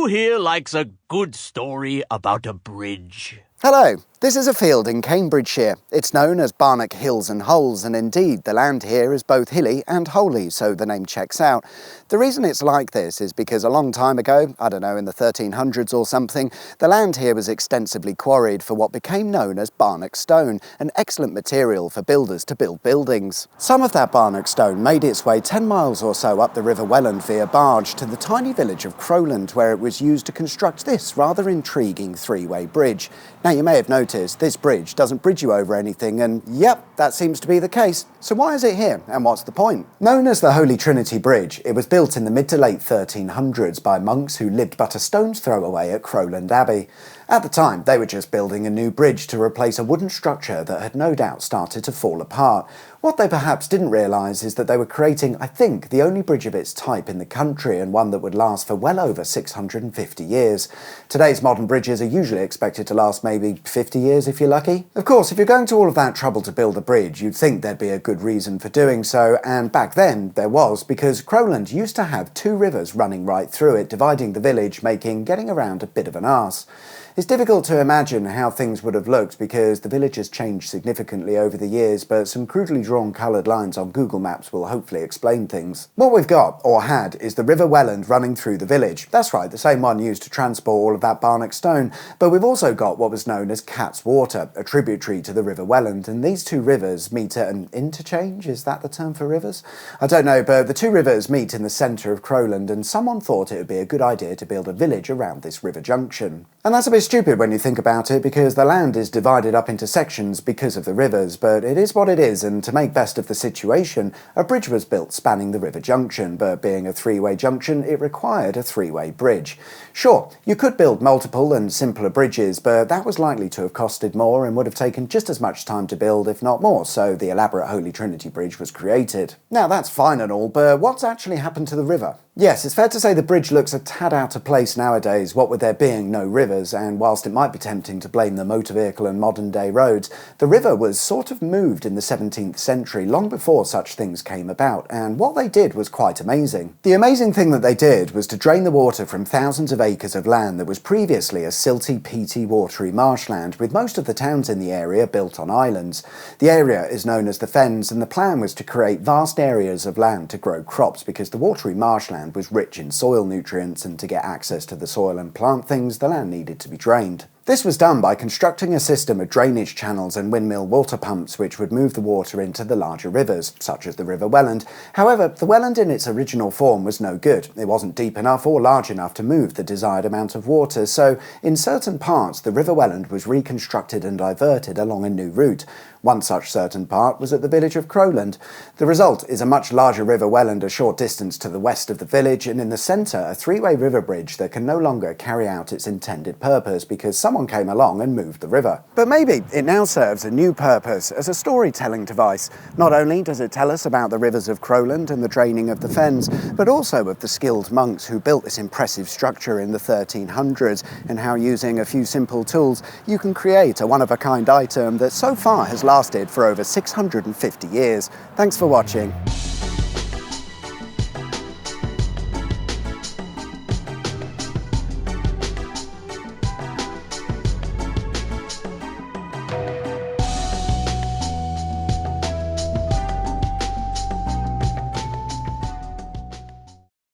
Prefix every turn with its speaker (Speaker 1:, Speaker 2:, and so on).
Speaker 1: Who here likes a good story about a bridge?
Speaker 2: Hello, this is a field in Cambridgeshire. It's known as Barnack Hills and Holes, and indeed the land here is both hilly and holy, so the name checks out. The reason it's like this is because a long time ago, I don't know, in the 1300s or something, the land here was extensively quarried for what became known as Barnack Stone, an excellent material for builders to build buildings. Some of that Barnack Stone made its way 10 miles or so up the River Welland via barge to the tiny village of Crowland, where it was used to construct this rather intriguing three-way bridge. Now, you may have noticed this bridge doesn't bridge you over anything, and yep, that seems to be the case. So why is it here, and what's the point? Known as the Holy Trinity Bridge, it was built in the mid to late 1300s by monks who lived but a stone's throw away at Crowland Abbey. At the time, they were just building a new bridge to replace a wooden structure that had no doubt started to fall apart. What they perhaps didn't realise is that they were creating, I think, the only bridge of its type in the country, and one that would last for well over 650 years. Today's modern bridges are usually expected to last maybe 50 years if you're lucky. Of course, if you're going to all of that trouble to build a bridge, you'd think there'd be a good reason for doing so, and back then there was, because Crowland used to have two rivers running right through it, dividing the village, making getting around a bit of an arse. It's difficult to imagine how things would have looked because the village has changed significantly over the years, but some crudely drawn coloured lines on Google Maps will hopefully explain things. What we've got, or had, is the River Welland running through the village. That's right, the same one used to transport all of that Barnack Stone, but we've also got what was known as Cat's Water, a tributary to the River Welland, and these two rivers meet at an interchange, is that the term for rivers? I don't know, but the two rivers meet in the centre of Crowland, and someone thought it would be a good idea to build a village around this river junction. And that's a bit stupid when you think about it, because the land is divided up into sections because of the rivers, but it is what it is, and to make best of the situation, a bridge was built spanning the river junction, but being a three-way junction, it required a three-way bridge. Sure, you could build multiple and simpler bridges, but that was likely to have costed more and would have taken just as much time to build, if not more, so the elaborate Holy Trinity Bridge was created. Now that's fine and all, but what's actually happened to the river? Yes, it's fair to say the bridge looks a tad out of place nowadays, what with there being no rivers, and whilst it might be tempting to blame the motor vehicle and modern day roads, the river was sort of moved in the 17th century, long before such things came about, and what they did was quite amazing. The amazing thing that they did was to drain the water from thousands of acres of land that was previously a silty, peaty, watery marshland, with most of the towns in the area built on islands. The area is known as the Fens, and the plan was to create vast areas of land to grow crops, because the watery marshland was rich in soil nutrients, and to get access to the soil and plant things, the land needed to be drained. This was done by constructing a system of drainage channels and windmill water pumps which would move the water into the larger rivers, such as the River Welland. However, the Welland in its original form was no good. It wasn't deep enough or large enough to move the desired amount of water, so in certain parts the River Welland was reconstructed and diverted along a new route. One such certain part was at the village of Crowland. The result is a much larger River Welland a short distance to the west of the village, and in the centre a three-way river bridge that can no longer carry out its intended purpose because someone came along and moved the river. But maybe it now serves a new purpose as a storytelling device. Not only does it tell us about the rivers of Crowland and the draining of the fens, but also of the skilled monks who built this impressive structure in the 1300s, and how using a few simple tools you can create a one-of-a-kind item that so far has lasted for over 650 years. Thanks for watching.